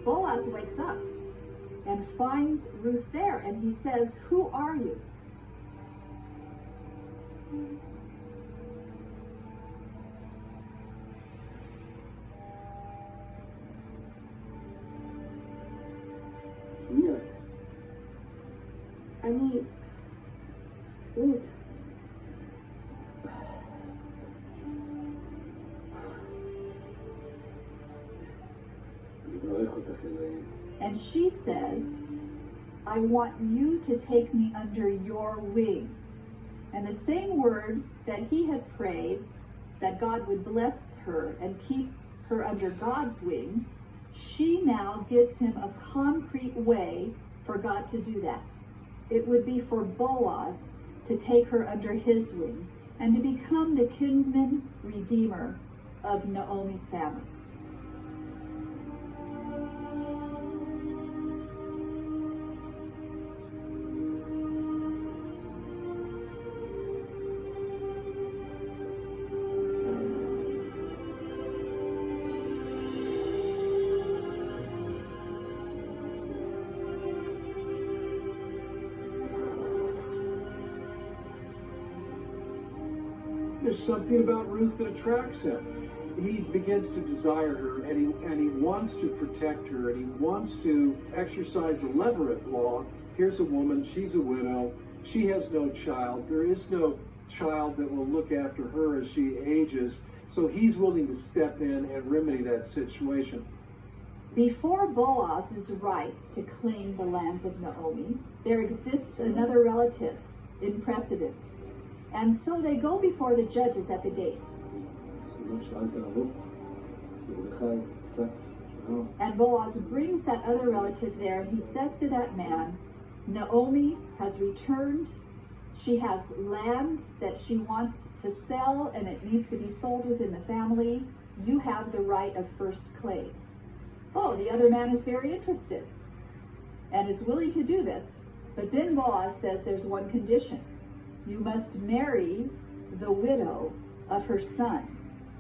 Boaz wakes up and finds Ruth there, and he says, "Who are you?" אני רות. And she says, "I want you to take me under your wing." And the same word that he had prayed, that God would bless her and keep her under God's wing, she now gives him a concrete way for God to do that. It would be for Boaz to take her under his wing and to become the kinsman redeemer of Naomi's family. There's something about Ruth that attracts him. He begins to desire her, and he wants to protect her, and he wants to exercise the Levirate law. Here's a woman, she's a widow, she has no child, there is no child that will look after her as she ages, so he's willing to step in and remedy that situation. Before Boaz is right to claim the lands of Naomi, there exists another relative in precedence. And so they go before the judges at the gate. And Boaz brings that other relative there, and he says to that man, "Naomi has returned. She has land that she wants to sell, and it needs to be sold within the family. You have the right of first claim." Oh, the other man is very interested and is willing to do this. But then Boaz says there's one condition. You must marry the widow of her son.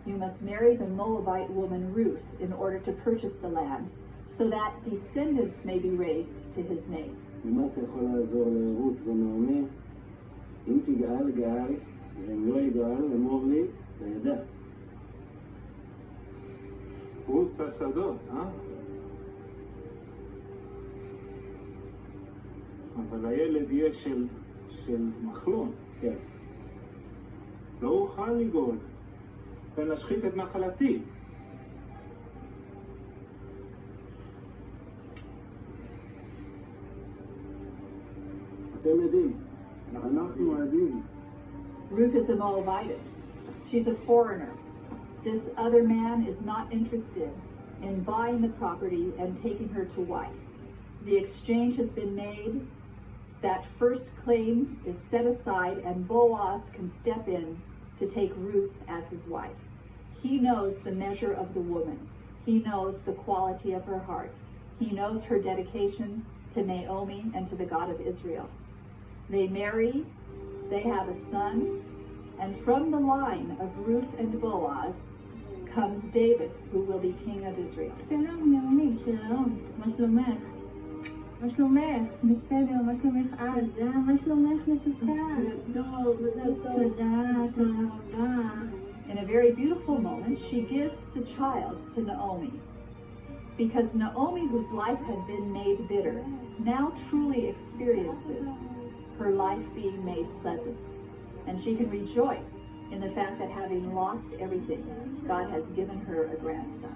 You must marry the Moabite woman Ruth in order to purchase the land, so that descendants may be raised to his name. אם אתה יכול לעזור לרות ונעמי, אם תגאל גאל, ואם לא יגאל, אמור לי, וידע. רות והשדות, אבל הילד יהיה של מחלון. כן. לא אוכל לגאול, ונשחית את נחלתי. אתם עדים. אנחנו עדים. Ruth is a Moabitess. She's a foreigner. This other man is not interested in buying the property and taking her to wife. The exchange has been made. That first claim is set aside, and Boaz can step in to take Ruth as his wife. He knows the measure of the woman. He knows the quality of her heart. He knows her dedication to Naomi and to the God of Israel. They marry, they have a son, and from the line of Ruth and Boaz comes David, who will be king of Israel. שלום נעמי, שלום, מה שלומך? מה שלומך? בסדר, מה שלומך את? תודה, מה שלומך מתוקה? תודה רבה. In a very beautiful moment, she gives the child to Naomi, because Naomi, whose life had been made bitter, now truly experiences her life being made pleasant. And she can rejoice in the fact that having lost everything, God has given her a grandson.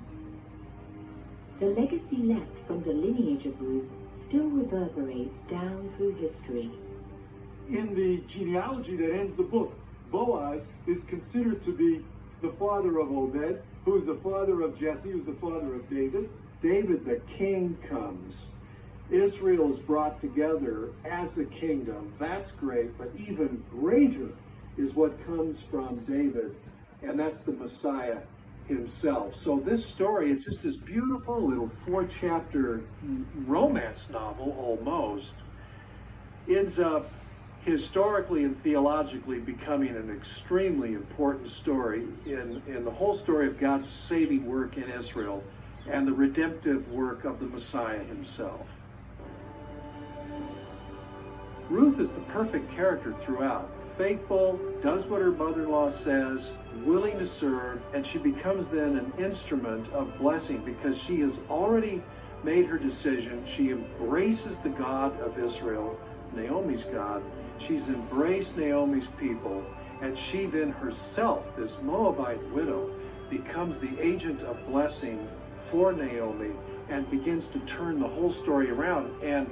The legacy left from the lineage of Ruth still reverberates down through history. In the genealogy that ends the book, Boaz is considered to be the father of Obed, who is the father of Jesse, who's the father of David. David the king comes. Israel is brought together as a kingdom. That's great, but even greater is what comes from David, and that's the Messiah himself. So this story is just this beautiful little 4-chapter romance novel, almost, ends up historically and theologically becoming an extremely important story in the whole story of God's saving work in Israel and the redemptive work of the Messiah himself. Ruth is the perfect character throughout. Faithful, does what her mother-in-law says, willing to serve, and she becomes then an instrument of blessing because she has already made her decision. She embraces the God of Israel, Naomi's God. She's embraced Naomi's people, and she then herself, this Moabite widow, becomes the agent of blessing for Naomi and begins to turn the whole story around. And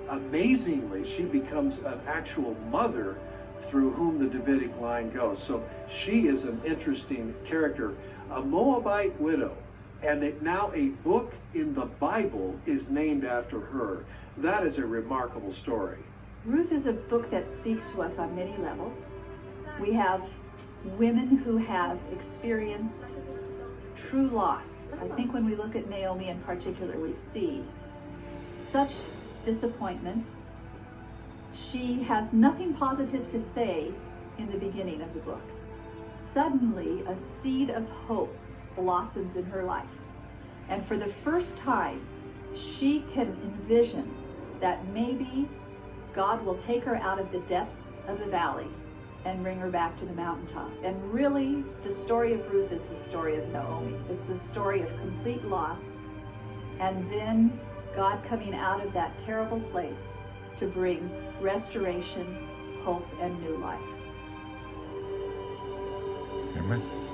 amazingly, she becomes an actual mother through whom the Davidic line goes. So she is an interesting character, a Moabite widow, and now a book in the Bible is named after her. That is a remarkable story. Ruth is a book that speaks to us on many levels. We have women who have experienced true loss. I think when we look at Naomi in particular, we see such disappointment. She has nothing positive to say in the beginning of the book. Suddenly, a seed of hope blossoms in her life. And for the first time, she can envision that maybe God will take her out of the depths of the valley and bring her back to the mountaintop. And really, the story of Ruth is the story of Naomi. It's the story of complete loss, and then God coming out of that terrible place to bring restoration, hope, and new life. Amen.